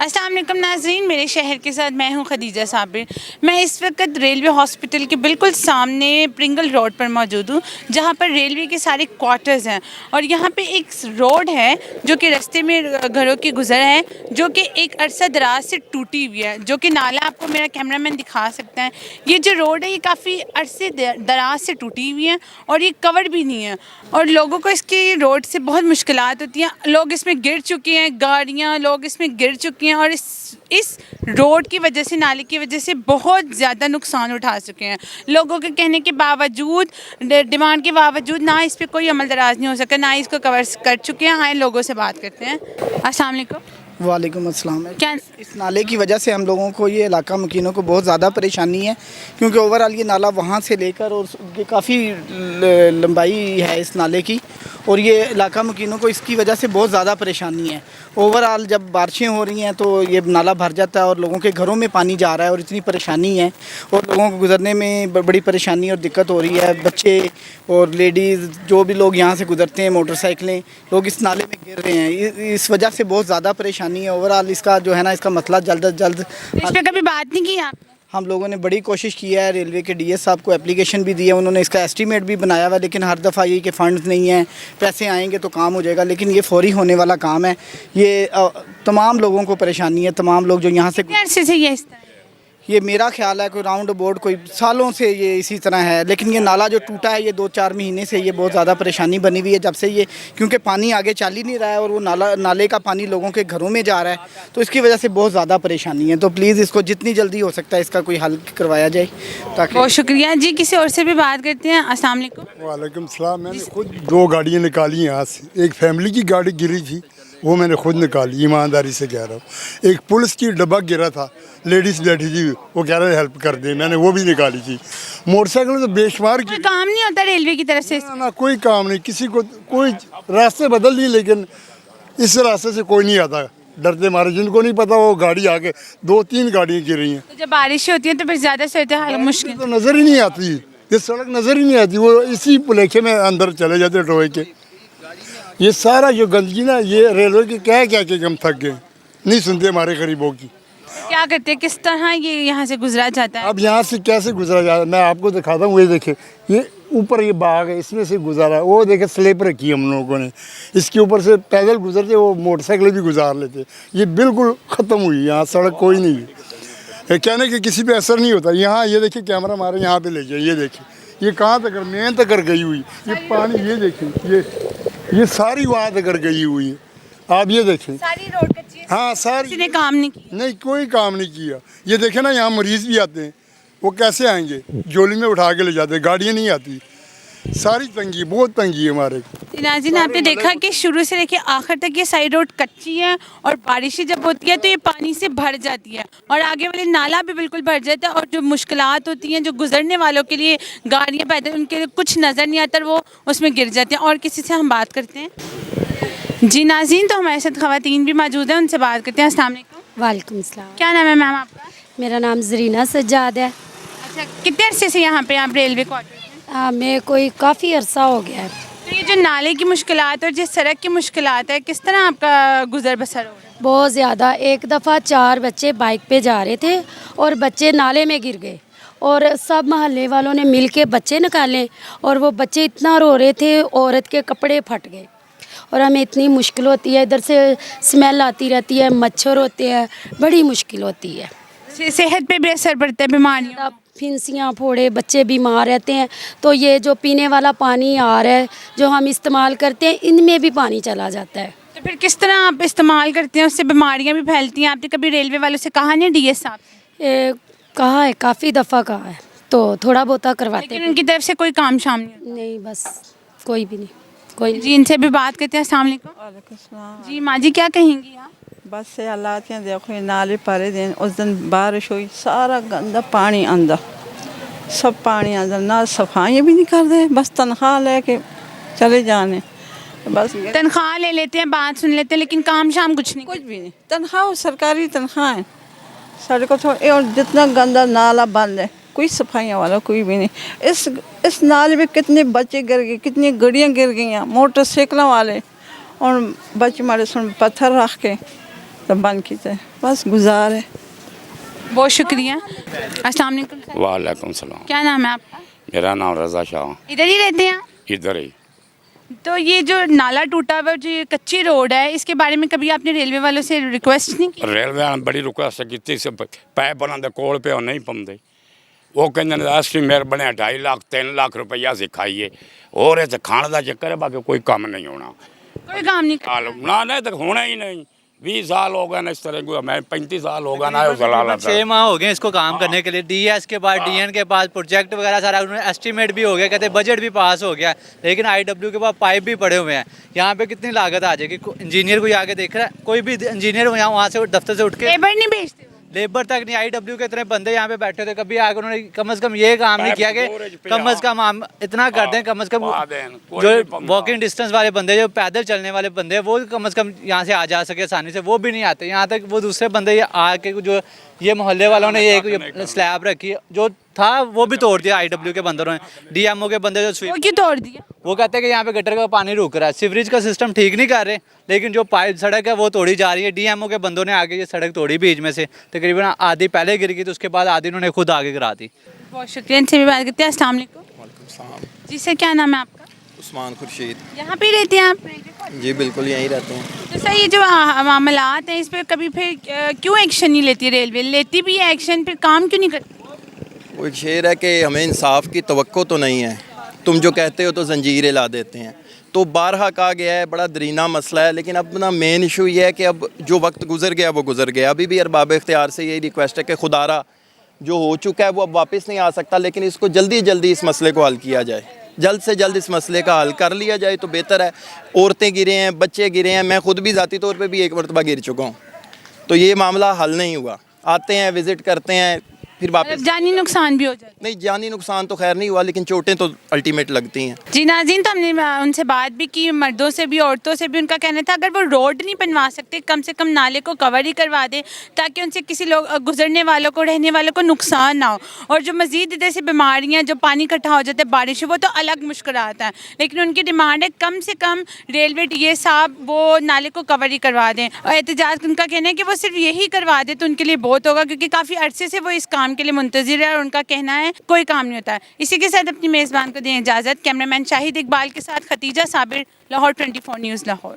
अस्सलाम वालेकुम नाज़रीन, मेरे शहर के साथ मैं हूं खदीजा साबिर। मैं इस वक्त रेलवे हॉस्पिटल के बिल्कुल सामने प्रिंगल रोड पर मौजूद हूं, जहां पर रेलवे के सारे क्वार्टर्स हैं। और यहां पे एक रोड है जो कि रास्ते में घरों की गुजर है, जो कि एक अरसा दराज से टूटी हुई है, जो कि नाला आपको मेरा कैमरामैन दिखा सकता है। ये जो रोड है ये काफ़ी अरसे दराज से टूटी हुई है और ये कवर भी नहीं है, और लोगों को इसकी रोड से बहुत मुश्किलात होती हैं। लोग इसमें गिर चुके हैं, गाड़ियाँ लोग इसमें गिर चुकी हैं, और इस रोड की वजह से, नाले की वजह से बहुत ज़्यादा नुकसान उठा चुके हैं। लोगों के कहने के बावजूद, डिमांड के बावजूद ना इस पर कोई अमल दराज नहीं हो सका, ना इसको कवर कर चुके हैं। आए लोगों से बात करते हैं। अस्सलाम वालेकुम। वालेकुम अस्सलाम। क्या इस नाले की वजह से हम लोगों को, ये इलाका मुकीनों को बहुत ज़्यादा परेशानी है, क्योंकि ओवरऑल ये नाला वहाँ से लेकर और ये काफ़ी लंबाई है इस नाले की, और ये इलाका मुकीनों को इसकी वजह से बहुत ज़्यादा परेशानी है। ओवरऑल जब बारिशें हो रही हैं तो ये नाला भर जाता है और लोगों के घरों में पानी जा रहा है, और इतनी परेशानी है और लोगों को गुजरने में बड़ी परेशानी और दिक्कत हो रही है। बच्चे और लेडीज़, जो भी लोग यहाँ से गुजरते हैं, मोटरसाइकिलें, लोग इस नाले में गिर रहे हैं। इस वजह से बहुत ज़्यादा परेशानी है। ओवरऑल इसका जो है ना, इसका मसला जल्द अज जल्द। इस पर कभी बात नहीं की आपने? हम लोगों ने बड़ी कोशिश की है, रेलवे के डीएस साहब को एप्लीकेशन भी दी है, उन्होंने इसका एस्टीमेट भी बनाया हुआ है, लेकिन हर दफ़ा यही कि फ़ंड्स नहीं हैं, पैसे आएंगे तो काम हो जाएगा। लेकिन ये फौरी होने वाला काम है। ये तमाम लोगों को परेशानी है, तमाम लोग जो यहाँ से ये इस तरह ये मेरा ख्याल है कोई राउंड अबाउट कोई सालों से ये इसी तरह है। लेकिन ये नाला जो टूटा है, ये 2-4 महीने से ये बहुत ज़्यादा परेशानी बनी हुई है जब से ये, क्योंकि पानी आगे चल ही नहीं रहा है और वो नाले का पानी लोगों के घरों में जा रहा है, तो इसकी वजह से बहुत ज़्यादा परेशानी है। तो प्लीज़ इसको जितनी जल्दी हो सकता है इसका कोई हल करवाया जाए, ताकि। बहुत शुक्रिया जी। किसी और से भी बात करते हैं। अस्सलाम वालेकुम। वालेकुम सलाम। मैंने खुद 2 गाड़ियाँ निकाली यहाँ से। एक फैमिली की गाड़ी गिरी थी, वो मैंने खुद निकाली, ईमानदारी से कह रहा हूँ। एक पुलिस की डब्बा गिरा था, लेडीज़ बैठी थी, वो कह रहे हेल्प कर दे, मैंने वो भी निकाली थी। मोटरसाइकिल तो बेशुमार कोई काम नहीं होता रेलवे की तरफ से? ना कोई काम नहीं, किसी को कोई रास्ते बदल दिए, लेकिन इस रास्ते से कोई नहीं आता, डरते मारे। जिनको नहीं पता वो गाड़ी आगे 2-3 गाड़ियाँ गिर रही हैं। तो जब बारिश होती है तो फिर ज़्यादा सूरत हाल मुश्किल तो नज़र ही नहीं आती, ये सड़क नज़र ही नहीं आती, वो इसी पुलेखे में अंदर चले जाते टोए के। ये सारा जो गंदगी ना, ये रेलवे की क्या के हम थक गए, नहीं सुनते हमारे गरीबों की। क्या करते हैं, किस तरह ये यहाँ से गुजरा जाता है? अब यहाँ से कैसे गुजरा जाता है, मैं आपको दिखाता हूँ। ये देखे, ये ऊपर ये बाग है, इसमें से गुजारा है। वो देखे स्लेब रखी है हम लोगों ने, इसके ऊपर से पैदल गुजरते, वो मोटरसाइकिल भी गुजार लेते। ये बिल्कुल ख़त्म हुई, यहाँ सड़क कोई नहीं है। कहने के किसी पे असर नहीं होता। यहाँ ये देखिए, कैमरा मारे यहाँ पे ले जाए, ये देखिए ये कहाँ तक मेन तक गई हुई। ये पानी, ये देखिए, ये सारी वहाँ तक गई हुई है। आप ये देखें, सारी रोड कच्ची है। हाँ सारी, किसी ने काम नहीं किया? नहीं कोई काम नहीं किया। ये देखे ना, यहाँ मरीज भी आते हैं, वो कैसे आएंगे? जोली में उठा के ले जाते हैं, गाड़ियाँ नहीं आती। सारी तंगी, बहुत तंगी है हमारे। नाज़रीन, आपने देखा कि शुरू से लेके आखिर तक ये साइड रोड कच्ची है, और बारिशें जब होती है तो ये पानी से भर जाती है, और आगे वाले नाला भी बिल्कुल भर जाता है। और जो मुश्किलात होती हैं, जो गुजरने वालों के लिए, गाड़ियाँ पैदल, उनके लिए कुछ नज़र नहीं आता, वो उसमें गिर जाते हैं। और किसी से हम बात करते हैं। जी नाज़रीन, तो हमारे साथ ख़वातीन भी मौजूद हैं, उनसे बात करते हैं। अस्सलाम वालेकुम। वालेकुम सलाम। क्या नाम है मैम आपका? मेरा नाम ज़रीना सज्जाद है। अच्छा, कितने अरसे से यहाँ पे आप रेलवे क्वार्टर में? मैं कोई काफ़ी अरसा हो गया है। तो ये जो नाले की मुश्किलात और जिस सड़क की मुश्किलात है, किस तरह आपका गुजर बसर हो रहा है? बहुत ज़्यादा। एक दफ़ा 4 बच्चे बाइक पे जा रहे थे और बच्चे नाले में गिर गए, और सब मोहल्ले वालों ने मिल के बच्चे निकाले, और वो बच्चे इतना रो रहे थे, औरत के कपड़े फट गए, और हमें इतनी मुश्किल होती है। इधर से स्मेल आती रहती है, मच्छर होते हैं, बड़ी मुश्किल होती है। सेहत पे भी असर पड़ता है, बीमारियों? अब फिंसियाँ फोड़े, बच्चे बीमार रहते हैं। तो ये जो पीने वाला पानी आ रहा है, जो हम इस्तेमाल करते हैं, इनमें भी पानी चला जाता है। तो फिर किस तरह आप इस्तेमाल करते हैं? उससे बीमारियां भी फैलती हैं। आपने कभी रेलवे वालों से कहा नहीं, डीएस साहब से? कहा है, काफ़ी दफ़ा कहा है, तो थोड़ा बहुत करवाते लेकिन उनकी तरफ से कोई काम शाम नहीं? नहीं, बस कोई भी नहीं, कोई जी, इनसे भी बात करते हैं। अस्सलाम वालेकुम। जी माँ जी, क्या कहेंगी आप? बस से हालात हैं, देखो ये नाले परे दिन, उस दिन बारिश हुई, सारा गंदा पानी अंदर, सब पानी अंदर, ना सफाइयाँ भी नहीं कर रहे, बस तनख्वाह लेके चले जाने, बस तनख्वाह ले लेते हैं, बात सुन लेते हैं, लेकिन काम शाम कुछ नहीं। कुछ भी नहीं। तनख्वाह सरकारी तनख्वाह है, सड़कों थोड़ी, और जितना गंदा नाला बंद है, कोई सफाइयाँ वाला कोई भी नहीं। इस नाले में कितने बच्चे गिर गए, कितनी गाड़ियाँ गिर गई हैं, मोटरसाइकिलों वाले, और बच्चे मारे सुन पत्थर रख के तो बन की जाए, बस गुजार है। बहुत शुक्रिया। अस्सलाम वालेकुम सर। वालेकुम सलाम। क्या नाम है आपका? मेरा नाम रज़ा शाह। इधर ही रहते हैं आप? इधर ही। तो ये जो नाला टूटा हुआ जो ये कच्ची रोड है, इसके बारे में कभी आपने रेलवे वालों से रिक्वेस्ट नहीं की? रेलवे ने बड़ी रिक्वेस्ट की, पैप बनाते कोल पे और नहीं पाते। वो कहते एस्टीमेट बने 2.5 लाख 3 लाख रुपया सिखाइए और ये खाने का चक्कर है, बाकी कोई काम नहीं होना। कोई काम नहीं कर ना नहीं तो होना ही नहीं। 20 साल हो गए ना इस तरह को, मैं 35 साल हो गया ना सलाह 6 माह हो गए इसको काम करने के लिए। डीएस के पास, डीएन के पास प्रोजेक्ट वगैरह सारा उन्होंने एस्टीमेट भी हो गया, कहते बजट भी पास हो गया, लेकिन आईडब्ल्यू के पास पाइप भी पड़े हुए हैं। यहाँ पे कितनी लागत आ जाएगी? इंजीनियर कोई आके देख रहा है? कोई भी इंजीनियर यहाँ वहाँ से दफ्तर से उठ के लेबर नहीं भेजते? लेबर तक नहीं। आईडब्ल्यू के इतने बंदे यहाँ पे बैठे थे, कभी आकर उन्होंने कम से कम ये काम नहीं किया कि कम से कम हम इतना कर दें, कम से कम जो वॉकिंग डिस्टेंस वाले बंदे, जो पैदल चलने वाले बंदे हैं, वो कम से कम यहाँ से आ जा सके आसानी से, वो भी नहीं आते। यहाँ तक वो दूसरे बंदे आके जो ये मोहल्ले वालों ने ये स्लैब रखी जो था वो भी तोड़ दिया आईडब्ल्यू के बंदरों ने। डीएमओ के बंदे जो वो क्यों तोड़ दिया? वो कहते हैं कि यहाँ पे गटर का पानी रुक रहा है, सीवरेज का सिस्टम ठीक नहीं कर रहे, लेकिन जो पाइप सड़क है वो तोड़ी जा रही है। डीएमओ के बंदों ने आगे ये सड़क तोड़ी बीच में से, तकरीबन आधी पहले गिर गई तो उसके बाद आधी उन्होंने खुद आगे गिरा दी। बहुत शुक्रिया। इनसे भी बात करते हैं। अस्सलाम वालेकुम। जी सर, क्या नाम है आपका? उस्मान खुर्शीद। यहाँ पे रहते हैं आप? जी बिल्कुल यहीं रहते हैं। तो सर ये जो मामलात हैं इस पर कभी फिर क्यों एक्शन नहीं लेती रेलवे? लेती भी है एक्शन, फिर काम क्यों नहीं करती? वो एक शेर है कि हमें इंसाफ की तवक्को तो नहीं है, तुम जो कहते हो तो जंजीरें ला देते हैं। तो बारहा कहा गया है, बड़ा दरीना मसला है, लेकिन अपना मेन इशू ये है कि अब जो वक्त गुजर गया वो गुजर गया। अभी भी अरबाब इख्तियार से यही रिक्वेस्ट है कि खुदारा जो हो चुका है वो अब वापस नहीं आ सकता, लेकिन इसको जल्दी जल्दी इस मसले को हल किया जाए, जल्द से जल्द इस मसले का हल कर लिया जाए तो बेहतर है। औरतें गिरे हैं, बच्चे गिरे हैं, मैं खुद भी ज़ाती तौर पे भी एक मरतबा गिर चुका हूँ, तो ये मामला हल नहीं हुआ। आते हैं, विज़िट करते हैं, फिर वापस जानी नुकसान भी हो जाता है। नहीं, जानी नुकसान तो खैर नहीं हुआ, लेकिन चोटें तो अल्टीमेट लगती हैं। जी नाज़रीन, तो हमने उनसे बात भी की, मर्दों से भी औरतों से भी। उनका कहना था अगर वो रोड नहीं बनवा सकते, कम से कम नाले को कवर ही करवा दें ताकि उनसे किसी लोग गुजरने वालों को, रहने वालों को नुकसान ना हो। और जो मज़ीद जैसे बीमारियाँ, जो पानी इकट्ठा हो जाता है बारिश, वो तो अलग मुश्किलात हैं, लेकिन उनकी डिमांड है कम से कम रेलवे टीए साहब वो नाले को कवर ही करवा दें। और एहतजाज उनका कहना है कि वो सिर्फ यही करवा दे तो उनके लिए बहुत होगा, क्योंकि काफ़ी अरसे से वो इस काम के लिए मुंतज़िर है और उनका कहना है कोई काम नहीं होता। इसी के साथ अपनी मेज़बान को दें इजाज़त। कैमरामैन शाहिद इकबाल के साथ खतीजा साबिर, लाहौर 24 न्यूज़ लाहौर।